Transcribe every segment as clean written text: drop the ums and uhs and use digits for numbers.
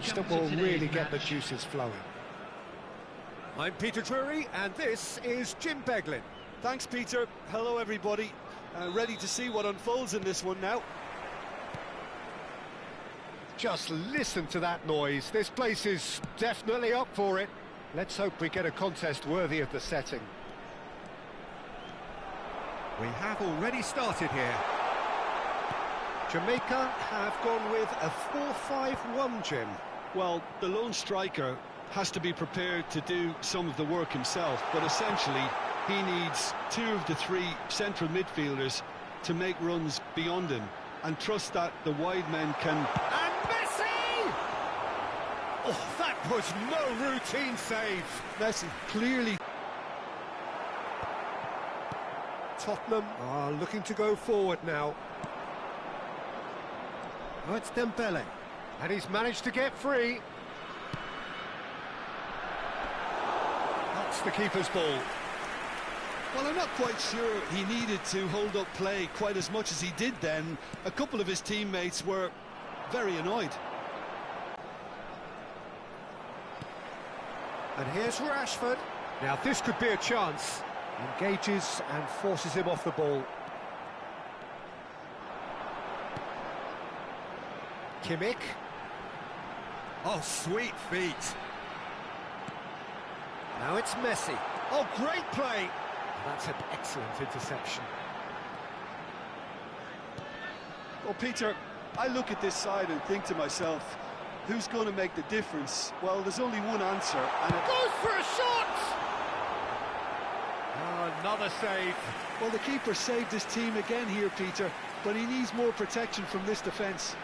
match that will really get the juices flowing. I'm Peter Drury, and this is Jim Beglin. Thanks, Peter. Hello, everybody. Ready to see what unfolds in this one now. Just listen to that noise. This place is definitely up for it. Let's hope we get a contest worthy of the setting. We have already started here. Jamaica have gone with a 4-5-1, Jim. Well, the lone striker has to be prepared to do some of the work himself, but essentially he needs two of the three central midfielders to make runs beyond him and trust that the wide men can... And Messi! Oh, that was no routine save. Messi clearly... Tottenham are looking to go forward now. Oh, it's Dembele. And he's managed to get free. That's the keeper's ball. Well, I'm not quite sure he needed to hold up play quite as much as he did then. A couple of his teammates were very annoyed. And here's Rashford. Now this could be a chance. Engages and forces him off the ball. Kimmich. Oh, sweet feet. Now it's Messi. Oh, great play. That's an excellent interception. Well, Peter, I look at this side and think to myself, who's going to make the difference? Well, there's only one answer, and it goes for a shot! Oh, another save. Well, the keeper saved his team again here, Peter, but he needs more protection from this defence.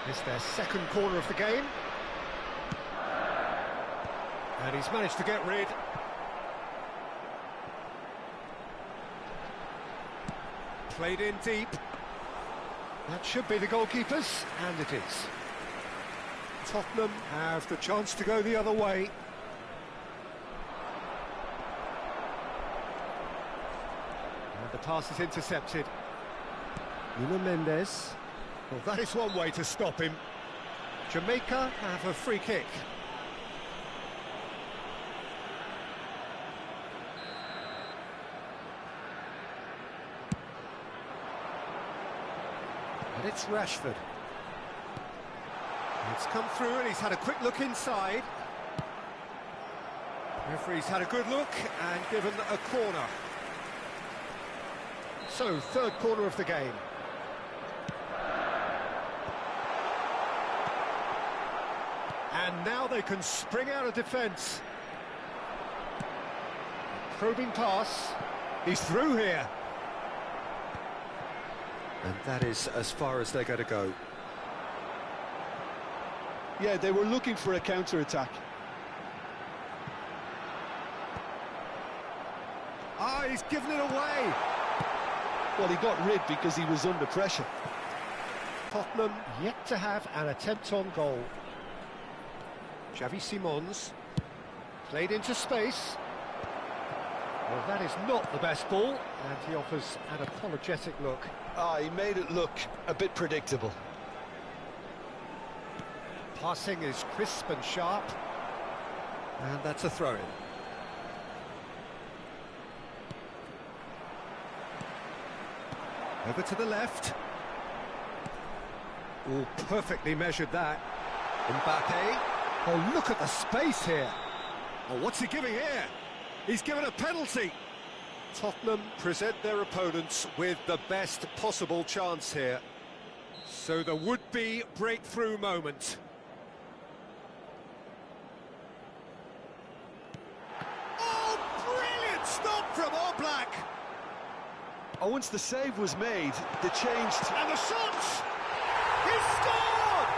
It's their second corner of the game. And he's managed to get rid. Played in deep. That should be the goalkeepers, and it is. Tottenham have the chance to go the other way. And the pass is intercepted. Nuno Mendes. Well, that is one way to stop him. Jamaica have a free kick. And it's Rashford. It's come through and he's had a quick look inside. Referee's had a good look and given a corner. So, third corner of the game. And now they can spring out of defence. Probing pass. He's through here. And that is as far as they're going to go. Yeah, they were looking for a counter-attack. Ah, he's given it away. Well, he got rid because he was under pressure. Tottenham yet to have an attempt on goal. Xavi Simons played into space. Well, that is not the best ball, and he offers an apologetic look. He made it look a bit predictable. Passing is crisp and sharp, and that's a throw-in. Over to the left. Oh, perfectly measured that. Mbappe. Oh, look at the space here. Oh, what's he giving here? He's given a penalty. Tottenham present their opponents with the best possible chance here. So the would-be breakthrough moment. Oh, brilliant stop from Oblak! Oh, once the save was made, they changed. And the shot! He scored!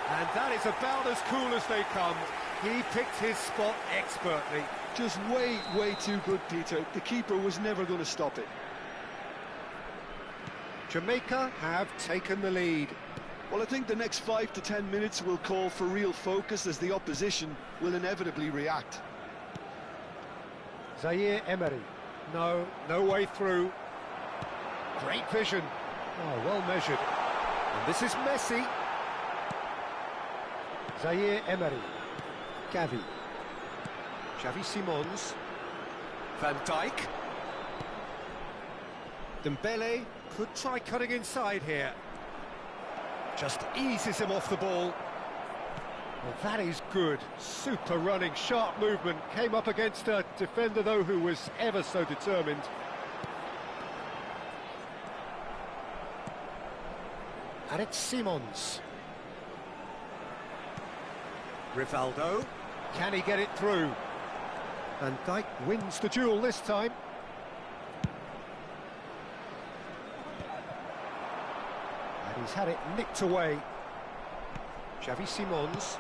And that is about as cool as they come. He picked his spot expertly. Just way, way too good, Peter. The keeper was never going to stop it. Jamaica have taken the lead. Well, I think the next 5 to 10 minutes will call for real focus as the opposition will inevitably react. Zaire Emery. No way through. Great vision. Oh, well measured. And this is Messi. Zaire Emery. Gavi. Xavi Simons. Van Dijk. Dembele could try cutting inside here. Just eases him off the ball. Well, that is good. Super running, sharp movement. Came up against a defender, though, who was ever so determined. And it's Simons. Rivaldo. Can he get it through? Van Dijk wins the duel this time. And he's had it nicked away. Xavi Simons.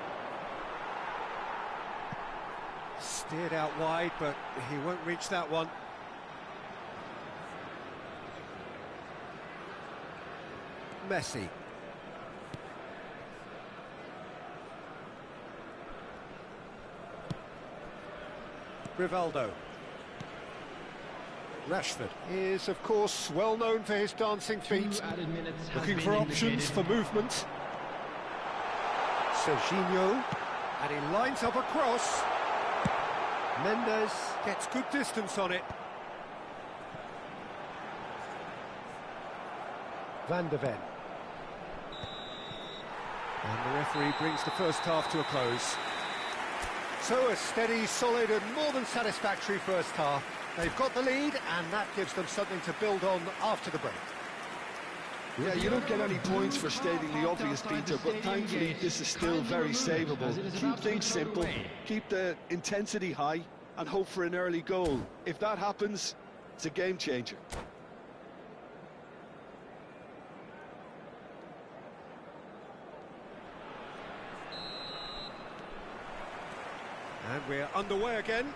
Steered out wide, but he won't reach that one. Messi. Rivaldo. Rashford is, of course, well known for his dancing feet. Looking for options for movement. Serginho. And he lines up a cross. Mendes gets good distance on it. Van de Ven. And the referee brings the first half to a close. So a steady, solid and more than satisfactory first half. They've got the lead and that gives them something to build on after the break. Yeah, you don't get any points for stating the obvious, Peter, but thankfully this is still very savable. Keep things simple, keep the intensity high and hope for an early goal. If that happens, it's a game changer. And we're underway again.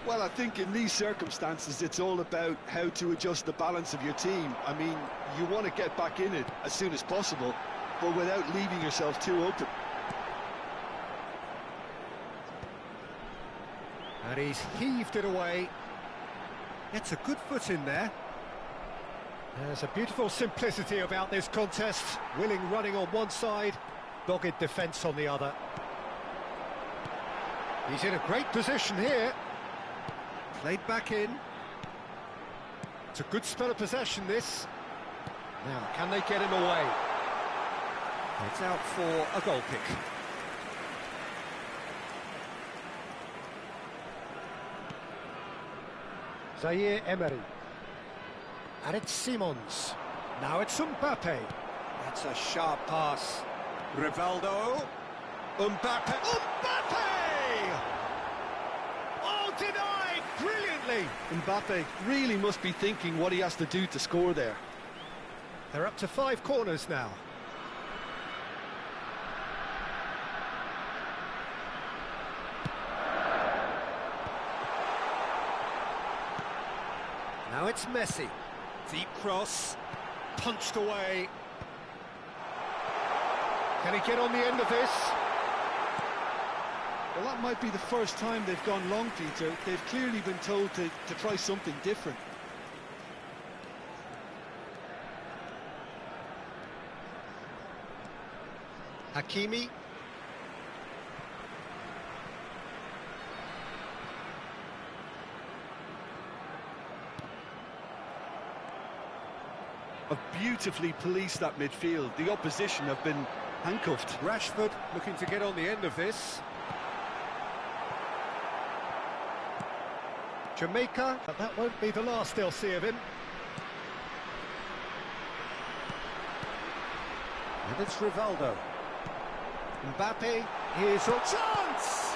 Well, I think in these circumstances, it's all about how to adjust the balance of your team. I mean, you want to get back in it as soon as possible, but without leaving yourself too open. And he's heaved it away. Gets a good foot in there. There's a beautiful simplicity about this contest. Willing running on one side, dogged defence on the other. He's in a great position here. Played back in. It's a good spell of possession, this. Now, can they get him away? It's out for a goal kick. Zaire Emery. And it's Simons. Now it's Mbappe. That's a sharp pass. Rivaldo. Mbappe. Mbappe! Oh, denied! Brilliantly! Mbappe really must be thinking what he has to do to score there. They're up to 5 corners now. Now it's Messi. Deep cross. Punched away. Can he get on the end of this? Well, that might be the first time they've gone long, Peter. They've clearly been told to try something different. Hakimi. Have beautifully policed that midfield. The opposition have been handcuffed. Rashford looking to get on the end of this. Jamaica, but that won't be the last they'll see of him. And it's Rivaldo. Mbappe, here's a chance!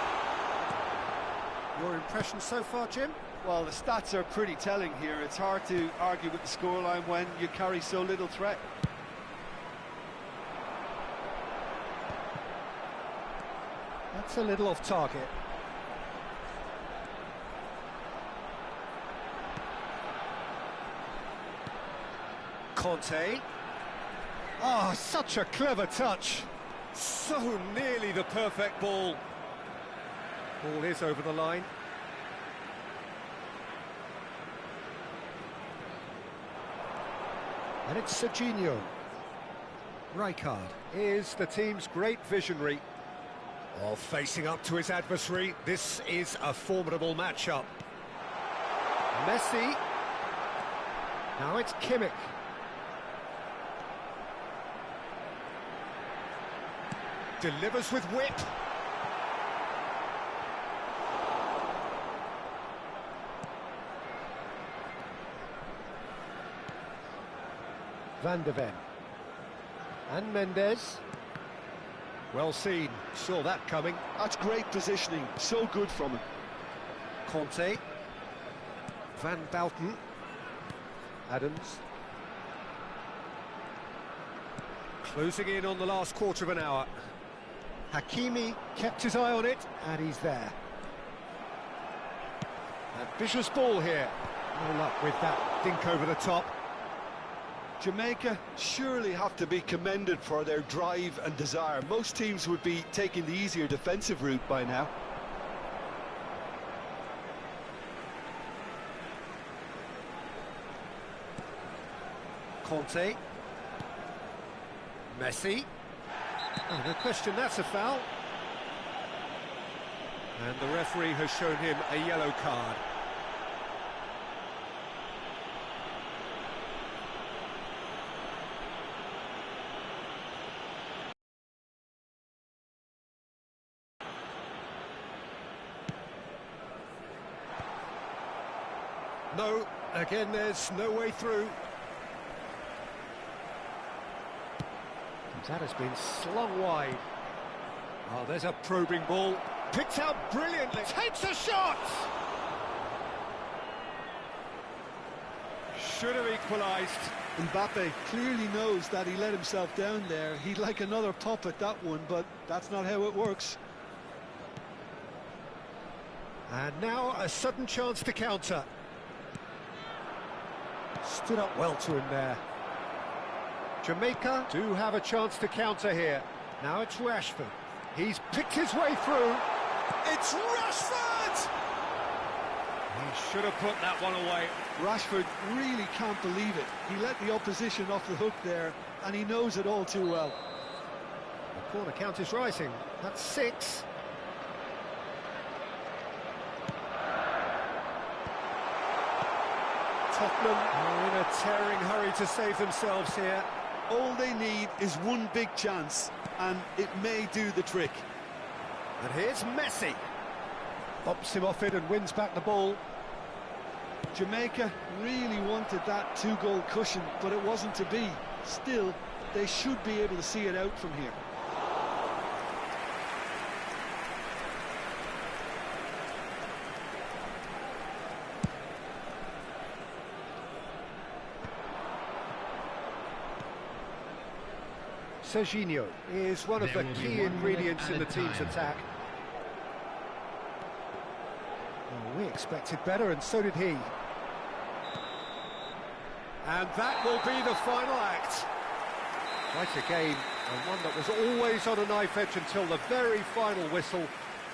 Your impression so far, Jim? Well, the stats are pretty telling here. It's hard to argue with the scoreline when you carry so little threat. That's a little off target. Conte. Oh, such a clever touch. So nearly the perfect ball. Ball is over the line. And it's Serginho. Rijkaard is the team's great visionary. Oh, facing up to his adversary, this is a formidable matchup. Messi. Now it's Kimmich. Delivers with whip. Van de Ven. And Mendes. Well seen, saw that coming. That's great positioning, so good from him. Conte. Van Balten. Adams. Closing in on the last quarter of an hour. Hakimi kept his eye on it, and he's there. Ambitious ball here. No luck with that dink over the top. Jamaica surely have to be commended for their drive and desire. Most teams would be taking the easier defensive route by now. Conte. Messi. Oh, no question, that's a foul. And the referee has shown him a yellow card. No, again there's no way through. That has been slung wide. Oh, there's a probing ball. Picked out brilliantly. Takes a shot! Should have equalised. Mbappe clearly knows that he let himself down there. He'd like another pop at that one, but that's not how it works. And now a sudden chance to counter. Stood up well to him there. Jamaica do have a chance to counter here. Now it's Rashford. He's picked his way through. It's Rashford! He should have put that one away. Rashford really can't believe it. He let the opposition off the hook there, and he knows it all too well. The corner count is rising. That's 6. Tottenham are in a tearing hurry to save themselves here. All they need is one big chance, and it may do the trick. And here's Messi. Bumps him off it and wins back the ball. Jamaica really wanted that 2-goal cushion, but it wasn't to be. Still, they should be able to see it out from here. Serginho is one of the key ingredients in the team's attack. Oh, we expected better, and so did he. And that will be the final act. Quite a game, and one that was always on a knife edge until the very final whistle.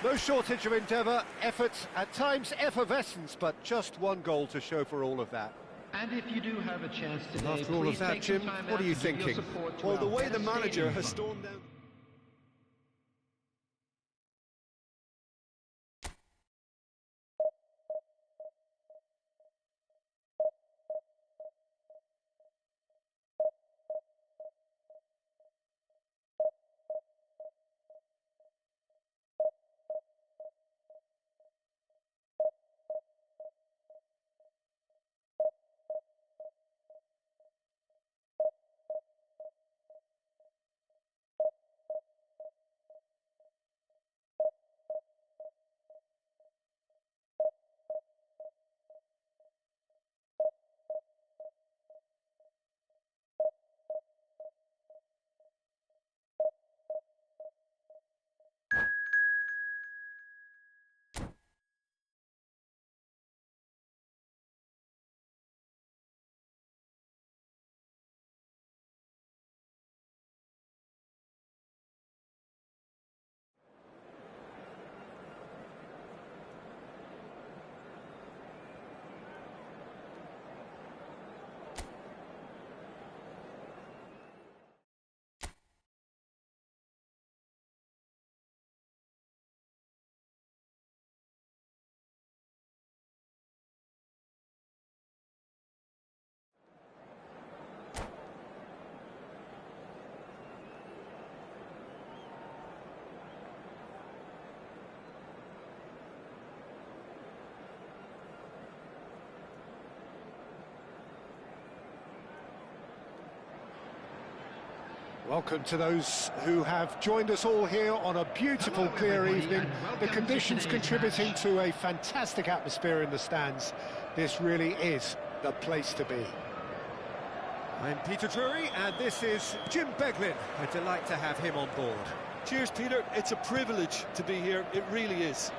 No shortage of endeavour, effort, at times effervescence, but just one goal to show for all of that. And if you do have a chance today, after all of that, Jim, what are you thinking? Well, the way the manager has stormed down... Welcome to those who have joined us all here on a beautiful, clear evening. The conditions contributing to a fantastic atmosphere in the stands. This really is the place to be. I'm Peter Drury, and this is Jim Beglin. A delight to have him on board. Cheers, Peter. It's a privilege to be here. It really is.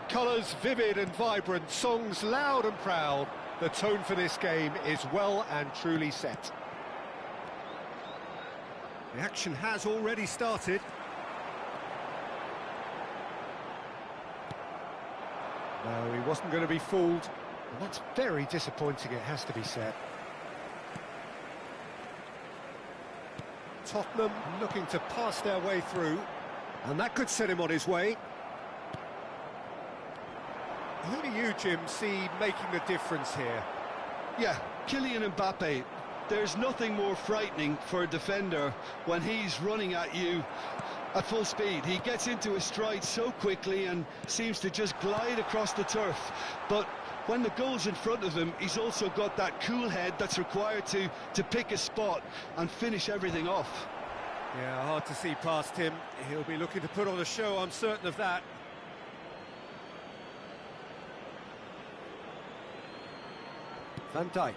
Colours vivid and vibrant, songs loud and proud. The tone for this game is well and truly set. The action has already started. No, he wasn't going to be fooled. And that's very disappointing, it has to be said. Tottenham looking to pass their way through, and that could set him on his way. Who do you, Jim, see making the difference here? Yeah, Kylian Mbappe. There's nothing more frightening for a defender when he's running at you at full speed. He gets into his stride so quickly and seems to just glide across the turf. But when the goal's in front of him, he's also got that cool head that's required to pick a spot and finish everything off. Yeah, hard to see past him. He'll be looking to put on a show, I'm certain of that. Van Dijk.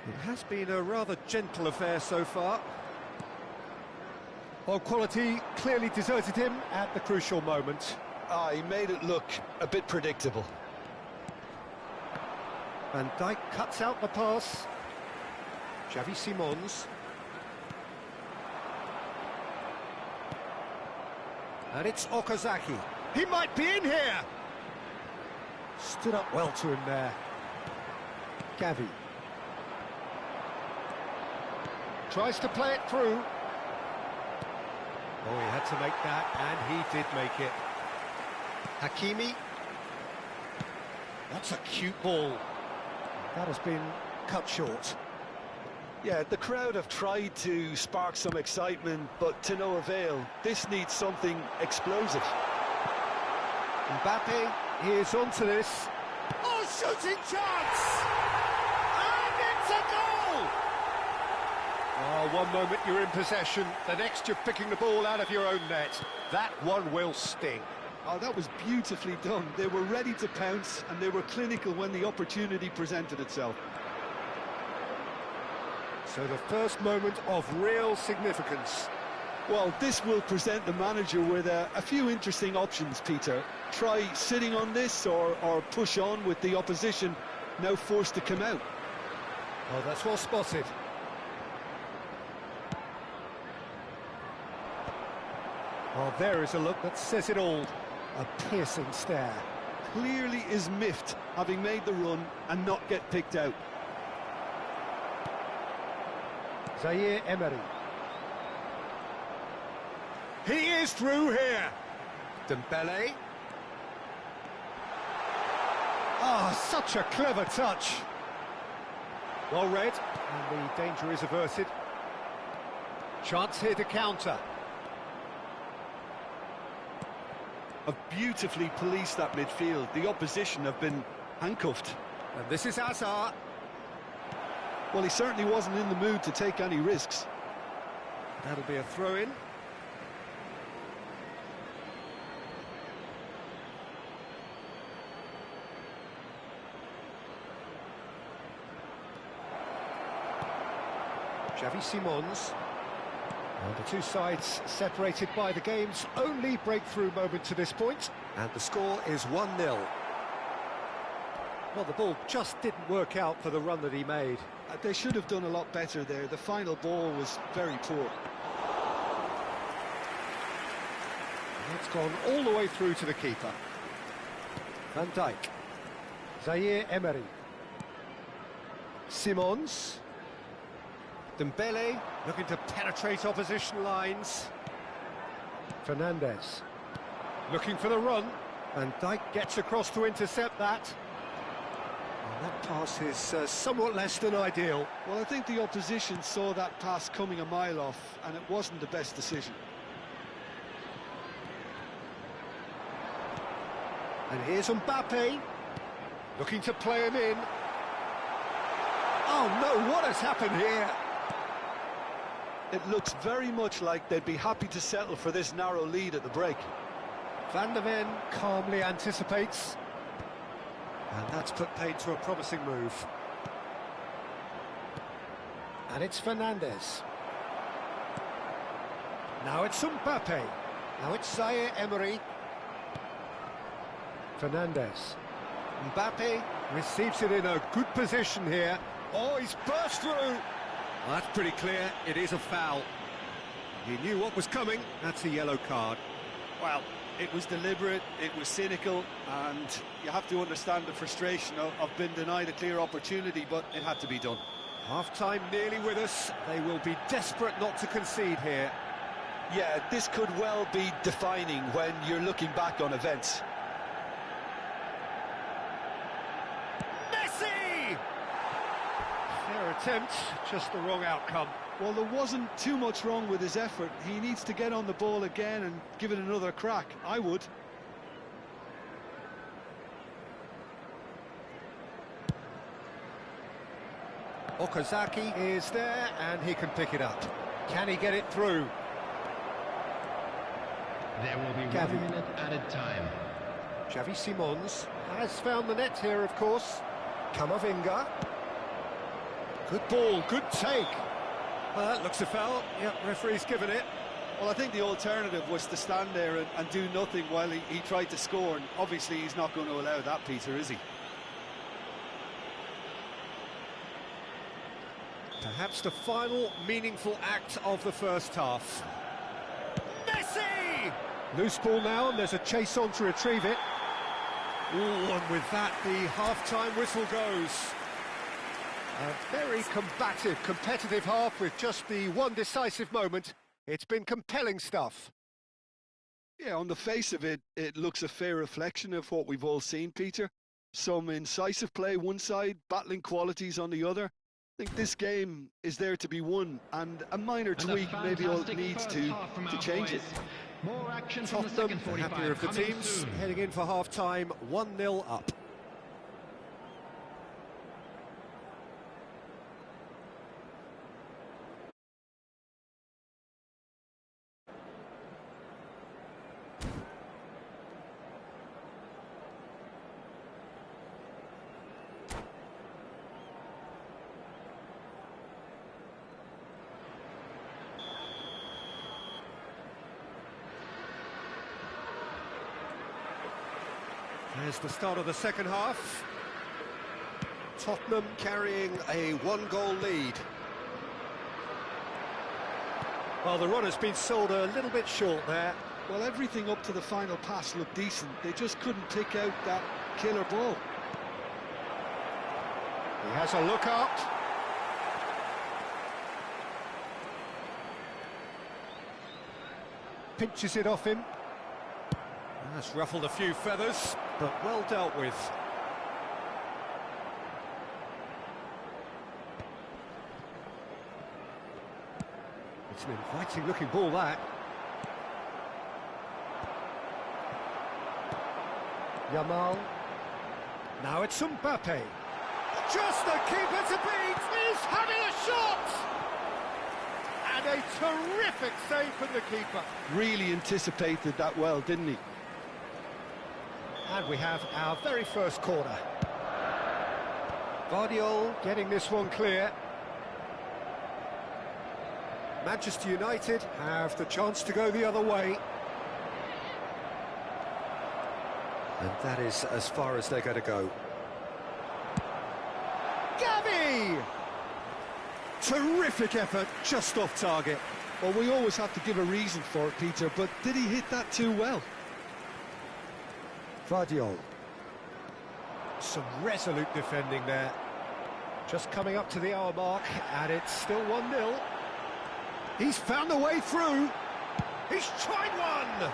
It has been a rather gentle affair so far. Well, quality clearly deserted him at the crucial moment. He made it look a bit predictable. Van Dijk cuts out the pass. Xavi Simons. And it's Okazaki. He might be in here! Stood up well to him there. Gavi. Tries to play it through. Oh, he had to make that, and he did make it. Hakimi. That's a cute ball. That has been cut short. Yeah, the crowd have tried to spark some excitement, but to no avail. This needs something explosive. Mbappe is onto this. Oh, shooting chance! And it's a goal! Oh, one moment you're in possession, the next you're picking the ball out of your own net. That one will sting. Oh, that was beautifully done. They were ready to pounce, and they were clinical when the opportunity presented itself. So the first moment of real significance. Well, this will present the manager with a few interesting options, Peter. Try sitting on this or push on with the opposition now forced to come out. Oh, that's well spotted. Oh, there is a look that says it all. A piercing stare. Clearly is miffed, having made the run and not get picked out. Zaire Emery. He is through here. Dembele. Ah, such a clever touch. Well read, and the danger is averted. Chance here to counter. Have beautifully policed that midfield. The opposition have been handcuffed. And this is Hazard. Well, he certainly wasn't in the mood to take any risks. That'll be a throw-in. Xavi Simons. And the two sides separated by the game's only breakthrough moment to this point. And the score is 1-0. Well, the ball just didn't work out for the run that he made. They should have done a lot better there. The final ball was very poor. It's gone all the way through to the keeper. Van Dijk. Zaire Emery. Simons. Dembele looking to penetrate opposition lines. Fernandes looking for the run. Van Dijk gets across to intercept that. And that pass is somewhat less than ideal. Well, I think the opposition saw that pass coming a mile off, and it wasn't the best decision. And here's Mbappe. Looking to play him in. Oh no, what has happened here? It looks very much like they'd be happy to settle for this narrow lead at the break. Van der Ven calmly anticipates. And that's put paid to a promising move. And it's Fernandes. Now it's Mbappe. Now it's Zaire Emery. Fernandes. Mbappe receives it in a good position here. Oh, he's burst through. Well, that's pretty clear. It is a foul. He knew what was coming. That's a yellow card. Well, it was deliberate, it was cynical, and you have to understand the frustration of being denied a clear opportunity, but it had to be done. Half-time nearly with us. They will be desperate not to concede here. Yeah, this could well be defining when you're looking back on events. Messi! Fair attempt, just the wrong outcome. Well, there wasn't too much wrong with his effort. He needs to get on the ball again and give it another crack. I would. Okazaki is there, and he can pick it up. Can he get it through? There will be Gavi. 1 minute added time. Xavi Simons has found the net here, of course. Camavinga. Good ball, good take. Well, that looks a foul. Yep, referee's given it. Well, I think the alternative was to stand there and do nothing while he tried to score, and obviously he's not going to allow that, Peter, is he? Perhaps the final meaningful act of the first half. Messi! Loose ball now, and there's a chase on to retrieve it. Ooh, and with that, the half-time whistle goes. A very combative, competitive half with just the one decisive moment. It's been compelling stuff. Yeah, on the face of it, it looks a fair reflection of what we've all seen, Peter. Some incisive play one side, battling qualities on the other. I think this game is there to be won, and a minor tweak maybe all it needs to change it. More action from the Tottenham, second the 45. happier of the coming teams, soon. heading in for half-time, 1-0 up. There's the start of the second half. Tottenham carrying a one-goal lead. Well, the run has been sold a little bit short there. Well, everything up to the final pass looked decent. They just couldn't pick out that killer ball. He has a look up. Pinches it off him. That's ruffled a few feathers. But well dealt with. It's an inviting looking ball, that. Yamal. Now it's Mbappe. Just the keeper to beat. He's having a shot! And a terrific save from the keeper. Really anticipated that well, didn't he? And we have our very first corner. Guardiola getting this one clear. Manchester United have the chance to go the other way. And that is as far as they're going to go. Gavi! Terrific effort, just off target. Well, we always have to give a reason for it, Peter, but did he hit that too well? Guardiola. Some resolute defending there. Just coming up to the hour mark, and it's still 1-0. He's found a way through. He's tried one!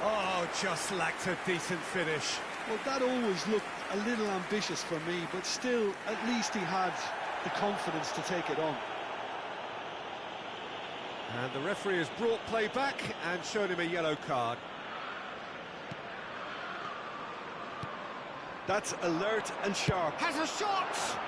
Oh, just lacked a decent finish. Well, that always looked a little ambitious for me, but still, at least he had the confidence to take it on. And the referee has brought play back and shown him a yellow card. That's alert and sharp. Has a shot!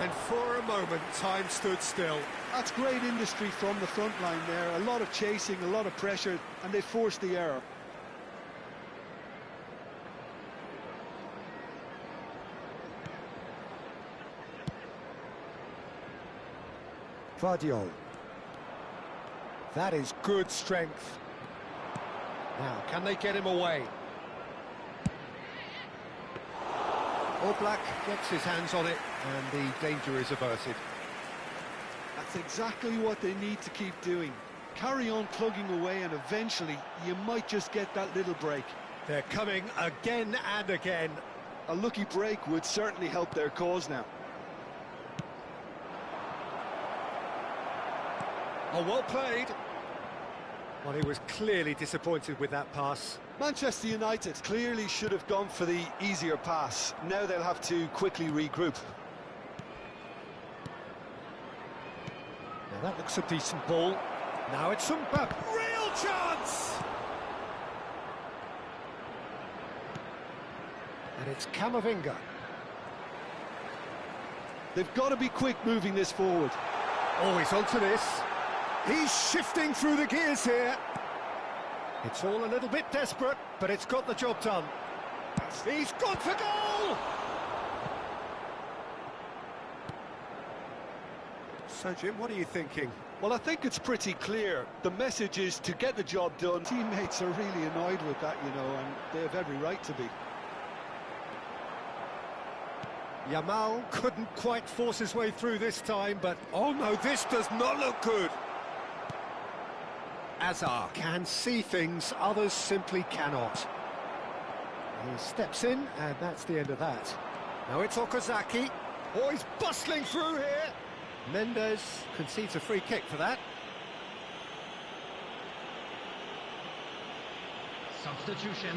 And for a moment, time stood still. That's great industry from the front line there. A lot of chasing, a lot of pressure, and they forced the error. Vardiol. That is good strength. Now, can they get him away? Oblak gets his hands on it, and the danger is averted. That's exactly what they need to keep doing. Carry on plugging away, and eventually you might just get that little break. They're coming again and again. A lucky break would certainly help their cause now. Oh, well played. Well, he was clearly disappointed with that pass. Manchester United clearly should have gone for the easier pass. Now they'll have to quickly regroup. Now that looks a decent ball. Now it's some real chance! And it's Camavinga. They've got to be quick moving this forward. Oh, he's onto this. He's shifting through the gears here. It's all a little bit desperate, but it's got the job done. He's gone for goal! So, Jim, what are you thinking? Well, I think it's pretty clear. The message is to get the job done. Teammates are really annoyed with that, you know, and they have every right to be. Yamal couldn't quite force his way through this time, but oh no, this does not look good. Azar can see things others simply cannot. He steps in, and that's the end of that. Now it's Okazaki. Oh, he's bustling through here. Mendes concedes a free kick for that. Substitution.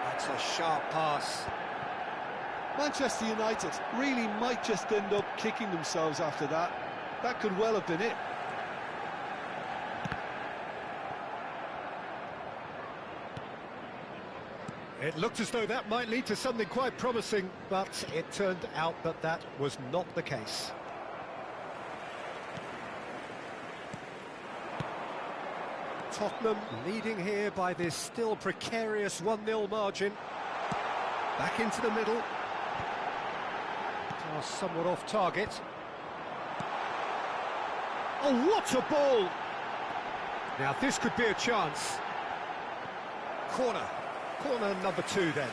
That's a sharp pass. Manchester United really might just end up kicking themselves after that. That could well have been it. It looked as though that might lead to something quite promising, but it turned out that that was not the case. Tottenham leading here by this still precarious 1-0 margin. Back into the middle. Pass somewhat off target. Oh, what a ball! Now this could be a chance. Corner number 2 then.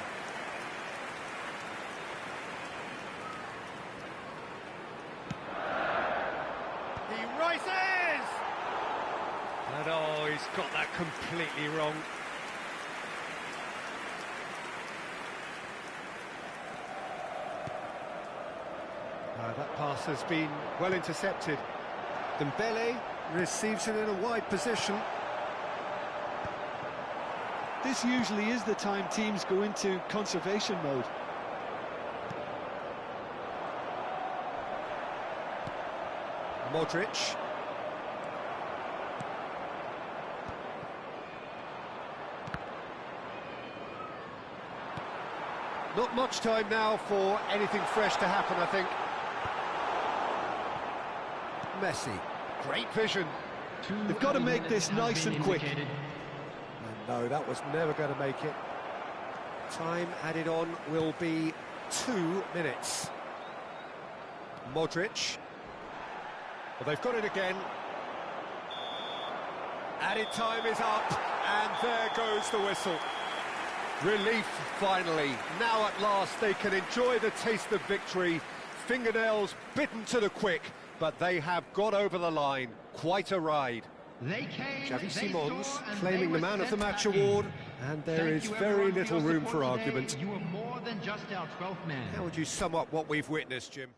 He rises! And oh, he's got that completely wrong. That pass has been well intercepted. Dembele receives it in a wide position. This usually is the time teams go into conservation mode. Modric. Not much time now for anything fresh to happen, I think. Messi, great vision. They've got to make this nice and quick. And no, that was never going to make it. Time added on will be 2 minutes. Modric. Well, they've got it again. Added time is up, and there goes the whistle. Relief, finally. Now at last they can enjoy the taste of victory. Fingernails bitten to the quick, but they have got over the line. Quite a ride. Xavi Simons claiming the Man of the Match award, and there is very little room for argument. You were more than just our 12th man. How would you sum up what we've witnessed, Jim?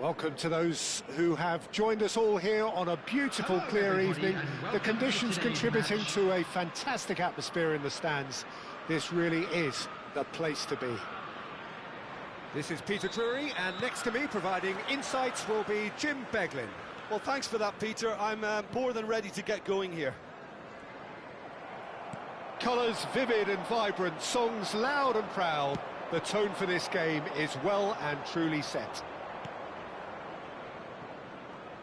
Welcome to those who have joined us all here on a beautiful, clear evening. The conditions contributing to a fantastic atmosphere in the stands. This really is the place to be. This is Peter Drury, and next to me, providing insights, will be Jim Beglin. Well, thanks for that, Peter. I'm more than ready to get going here. Colours vivid and vibrant, songs loud and proud. The tone for this game is well and truly set.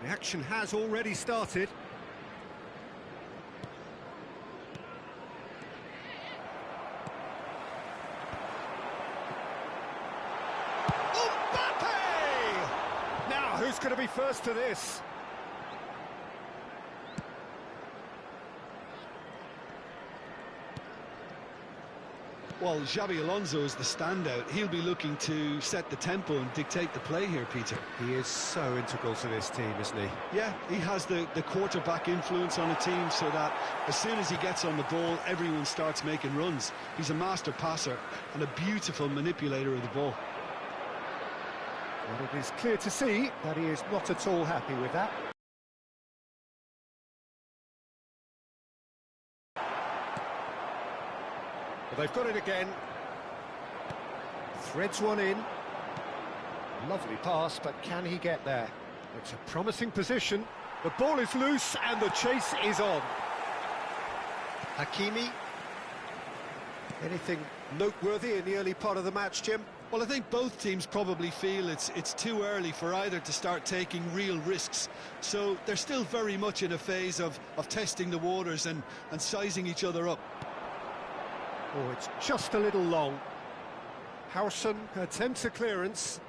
The action has already started. Mbappe! Now, who's going to be first to this? Well, Xabi Alonso is the standout. He'll be looking to set the tempo and dictate the play here, Peter. He is so integral to this team, isn't he? Yeah, he has the quarterback influence on a team so that as soon as he gets on the ball, everyone starts making runs. He's a master passer and a beautiful manipulator of the ball. And it is clear to see that he is not at all happy with that. Well, they've got it again. Threads one in. Lovely pass, but can he get there? It's a promising position. The ball is loose and the chase is on. Hakimi. Anything noteworthy in the early part of the match, Jim? Well, I think both teams probably feel it's too early for either to start taking real risks. So they're still very much in a phase of testing the waters and sizing each other up. Oh, it's just a little long. Howson attempts a clearance.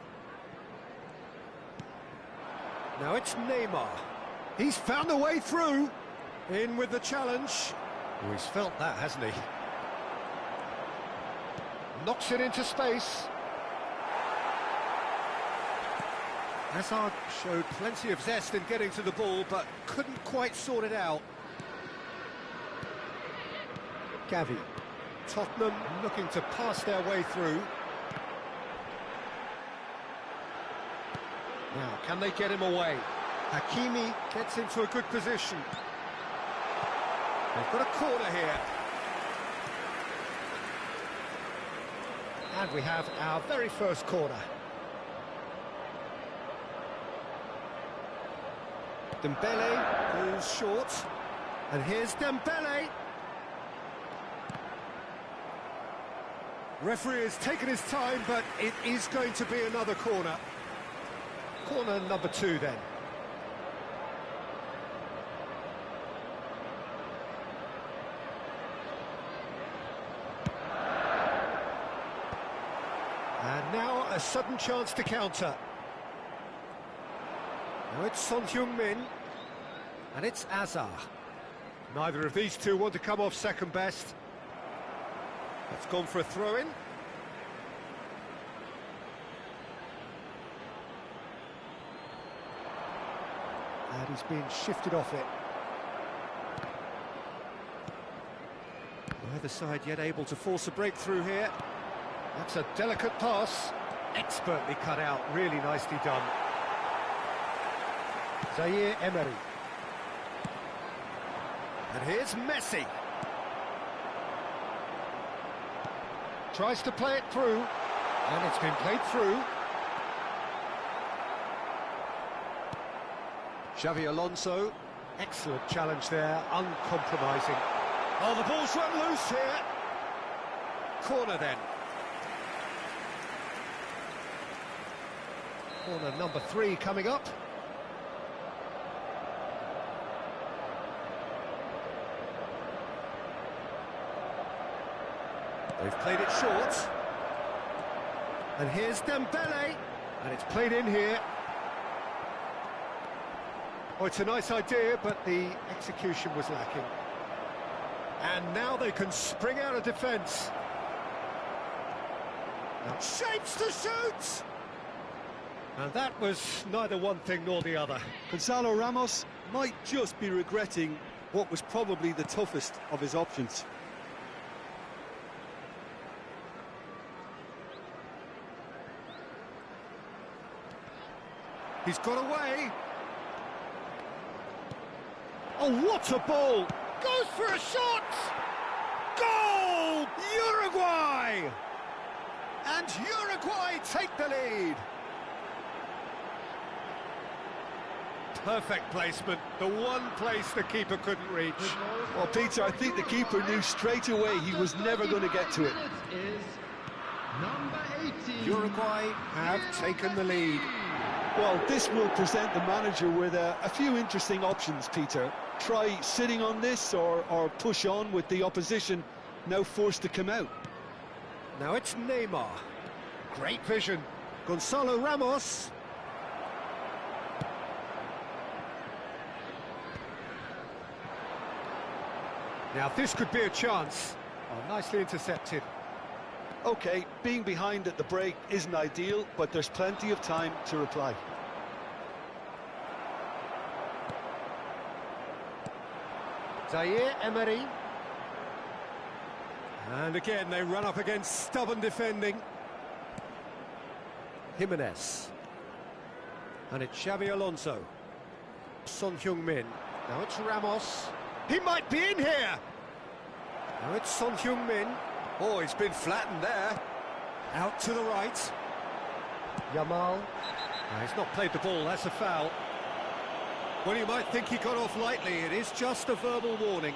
Now it's Neymar. He's found a way through. In with the challenge. Oh, he's felt that, hasn't he? Knocks it into space. Hazard showed plenty of zest in getting to the ball, but couldn't quite sort it out. Gavi. Tottenham looking to pass their way through. Now, can they get him away? Hakimi gets into a good position. They've got a corner here. And we have our very first corner. Dembele goes short. And here's Dembele. Referee has taken his time, but it is going to be another corner. Corner number 2 then. And now a sudden chance to counter. Now it's Son Heung-min. And it's Hazard. Neither of these two want to come off second best. It's gone for a throw-in. And he's being shifted off it. Neither side yet able to force a breakthrough here. That's a delicate pass. Expertly cut out, really nicely done. Zaire Emery. And here's Messi. Tries to play it through, and it's been played through. Xavi Alonso, excellent challenge there, uncompromising. Oh, the ball's run loose here. Corner then. Corner number 3 coming up. They've played it short. And here's Dembele. And it's played in here. Oh, it's a nice idea, but the execution was lacking. And now they can spring out of defence. Now shapes to shoot! And that was neither one thing nor the other. Gonzalo Ramos might just be regretting what was probably the toughest of his options. He's got away. Oh, what a ball! Goes for a shot! Goal! Uruguay! And Uruguay take the lead. Perfect placement, the one place the keeper couldn't reach. Well, Peter, I think the keeper knew straight away he was never going to get to it. Is number 18. Uruguay have taken the lead. Well, this will present the manager with a few interesting options, Peter. Try sitting on this or push on with the opposition now forced to come out. Now it's Neymar. Great vision. Gonzalo Ramos. Now this could be a chance. Oh, nicely intercepted. OK, being behind at the break isn't ideal, but there's plenty of time to reply. Zaire Emery. And again they run up against stubborn defending. Jimenez. And it's Xabi Alonso. Son Heung-min. Now it's Ramos. He might be in here! Now it's Son Heung-min. Oh, he's been flattened there. Out to the right. Yamal. He's not played the ball, that's a foul. Well, you might think he got off lightly, it is just a verbal warning.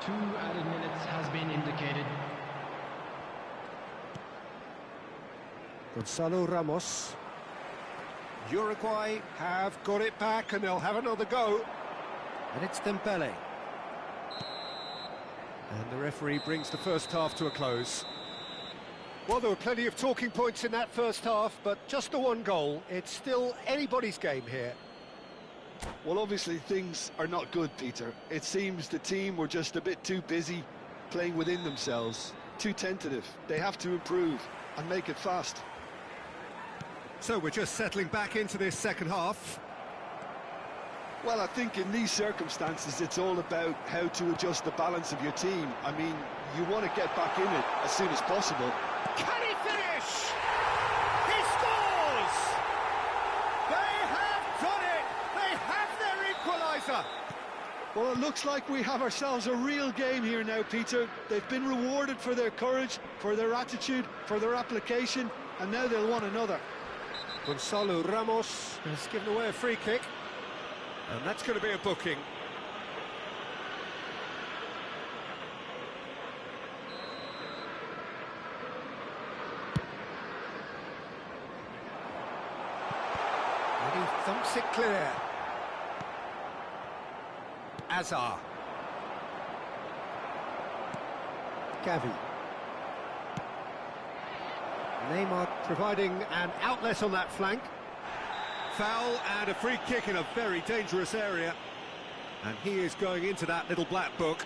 Two added minutes has been indicated. Gonzalo Ramos. Uruguay have got it back and they'll have another go. And it's Dembele. And the referee brings the first half to a close. Well, there were plenty of talking points in that first half, but just the one goal. It's still anybody's game here. Well, obviously things are not good, Peter. It seems the team were just a bit too busy playing within themselves, too tentative. They have to improve and make it fast. So we're just settling back into this second half. Well, I think in these circumstances it's all about how to adjust the balance of your team. I mean, you want to get back in it as soon as possible. Can he finish? He scores! They have done it! They have their equaliser! Well, it looks like we have ourselves a real game here now, Peter. They've been rewarded for their courage, for their attitude, for their application, and now they'll want another. Gonzalo Ramos has given away a free kick, and that's going to be a booking. And he thumps it clear. Azar. Gavi. Neymar providing an outlet on that flank. Foul and a free kick in a very dangerous area. And he is going into that little black book.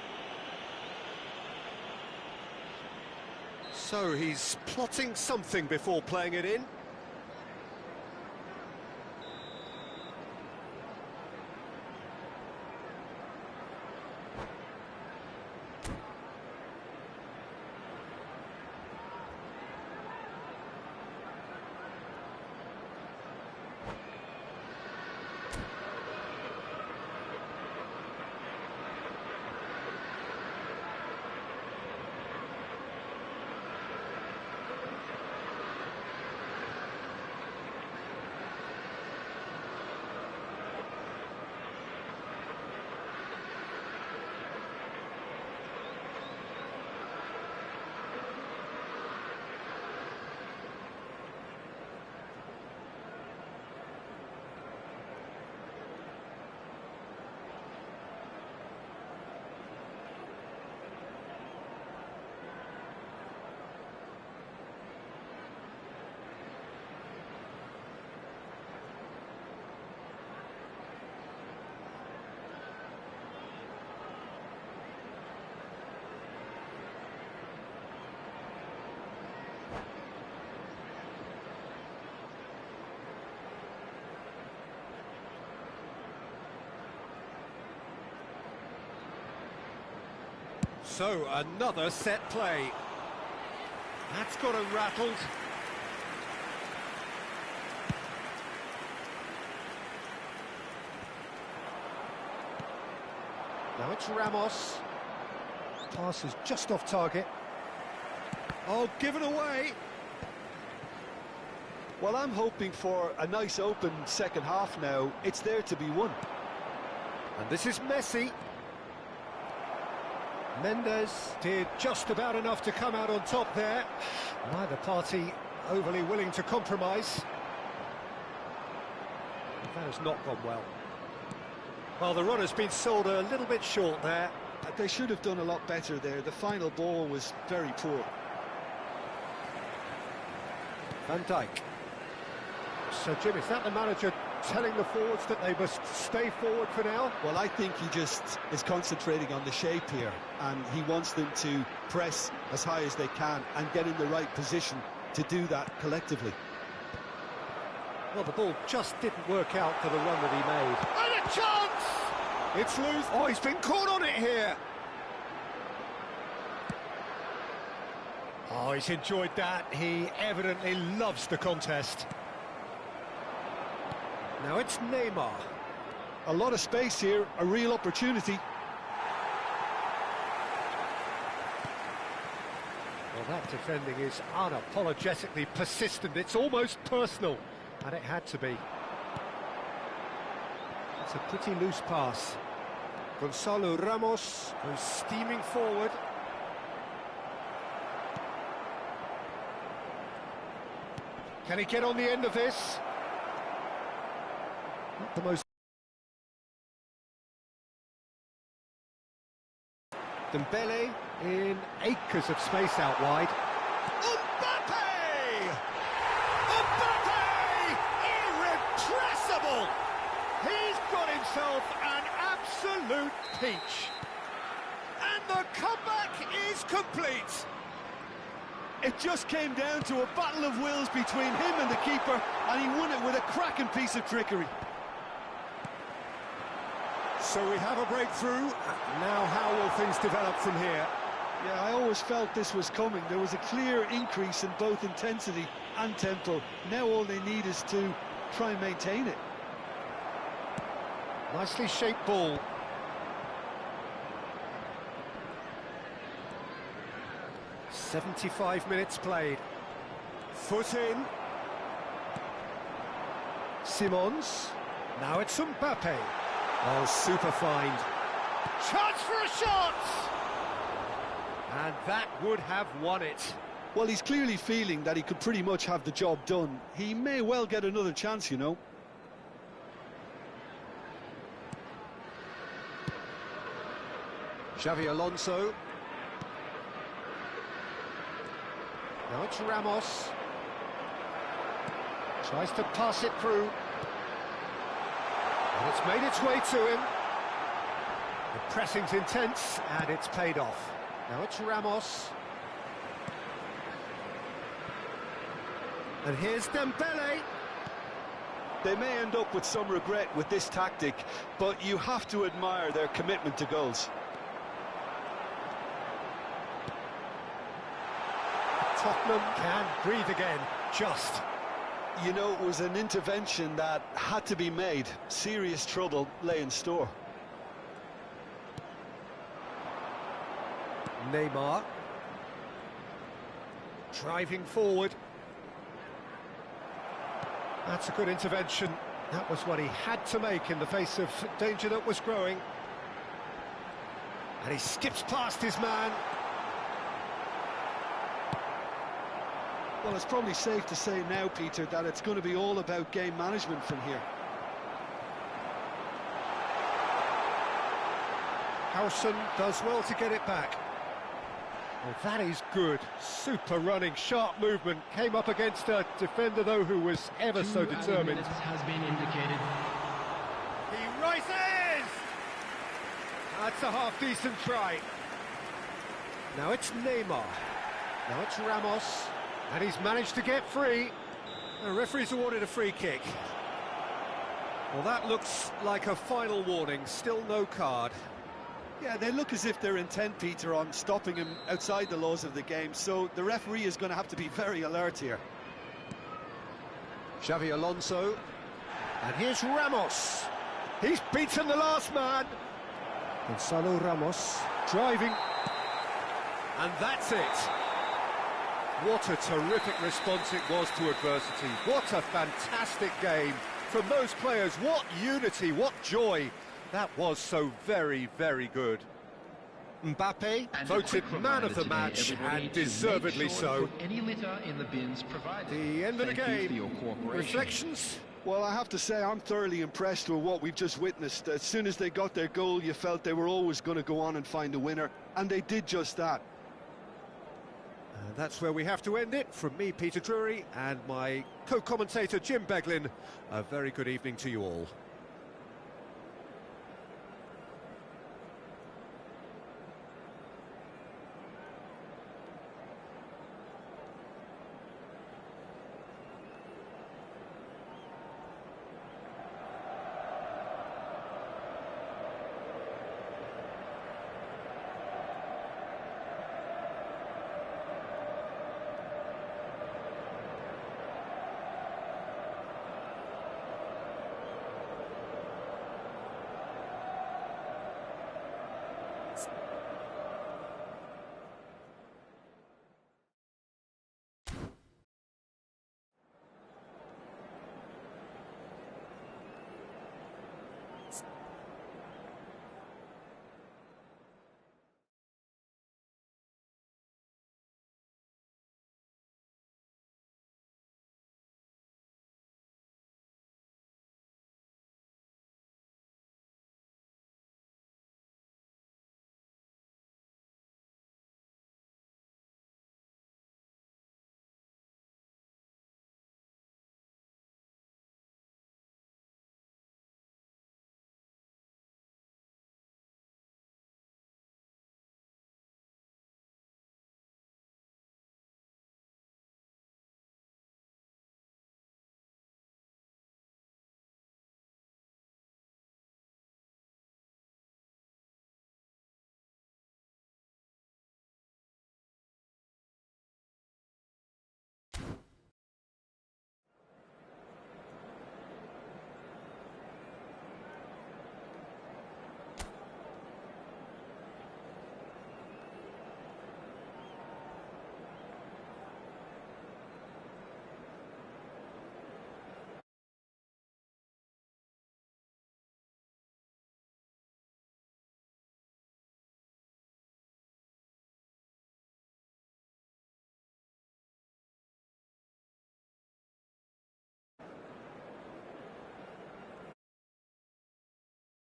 So he's plotting something before playing it in. So, another set play. That's got him rattled. Now it's Ramos. Pass is just off target. Oh, given away. Well, I'm hoping for a nice open second half now. It's there to be won. And this is Messi. Mendes did just about enough to come out on top there. Neither party overly willing to compromise. That has not gone well. Well, the run has been sold a little bit short there. They should have done a lot better there. The final ball was very poor. Van Dijk. So, Jim, is that the manager telling the forwards that they must stay forward for now? Well, I think he just is concentrating on the shape here, and he wants them to press as high as they can and get in the right position to do that collectively. Well, the ball just didn't work out for the run that he made. And a chance! It's loose. Oh, he's been caught on it here. Oh, he's enjoyed that. He evidently loves the contest. Now it's Neymar. A lot of space here, a real opportunity. Well, that defending is unapologetically persistent. It's almost personal, and it had to be. It's a pretty loose pass. Gonzalo Ramos goes steaming forward. Can he get on the end of this? Not the most... Dembele in acres of space out wide. Mbappe! Mbappe! Irrepressible! He's got himself an absolute peach. And the comeback is complete. It just came down to a battle of wills between him and the keeper, and he won it with a cracking piece of trickery. So we have a breakthrough. Now how will things develop from here? Yeah, I always felt this was coming. There was a clear increase in both intensity and tempo. Now all they need is to try and maintain it. Nicely shaped ball. "75 minutes played. Foot in. Simons. Now it's Mbappe. Oh, super find. Chance for a shot! And that would have won it. Well, he's clearly feeling that he could pretty much have the job done. He may well get another chance, you know. Xavi Alonso. Now it's Ramos. Tries to pass it through. And it's made its way to him. The pressing's intense, and it's paid off. Now it's Ramos. And here's Dembele. They may end up with some regret with this tactic, but you have to admire their commitment to goals. Tottenham can breathe again, just. You know, it was an intervention that had to be made. Serious trouble lay in store. Neymar. Driving forward. That's a good intervention. That was what he had to make in the face of danger that was growing. And he skips past his man. Well, it's probably safe to say now, Peter, that it's going to be all about game management from here. Harrison does well to get it back. Well, that is good. Super running, sharp movement. Came up against a defender, though, who was ever so determined. Has been indicated. He rises! That's a half-decent try. Now it's Neymar. Now it's Ramos. And he's managed to get free. The referee's awarded a free kick. Well, that looks like a final warning. Still no card. Yeah, they look as if they're intent, Peter, on stopping him outside the laws of the game, so the referee is going to have to be very alert here. Xavi Alonso, and here's Ramos. He's beaten the last man. Gonzalo Ramos driving, and that's it. What a terrific response it was to adversity. What a fantastic game from those players. What unity, what joy. That was so very, very good. Mbappe voted man of the match, and deservedly so. Any litter in the bins provided. The end of the Thank you for game. your cooperation. Reflections? Well, I have to say I'm thoroughly impressed with what we've just witnessed. As soon as they got their goal, you felt they were always going to go on and find a winner, and they did just that. And that's where we have to end it. From me, Peter Drury, and my co-commentator, Jim Beglin. A very good evening to you all.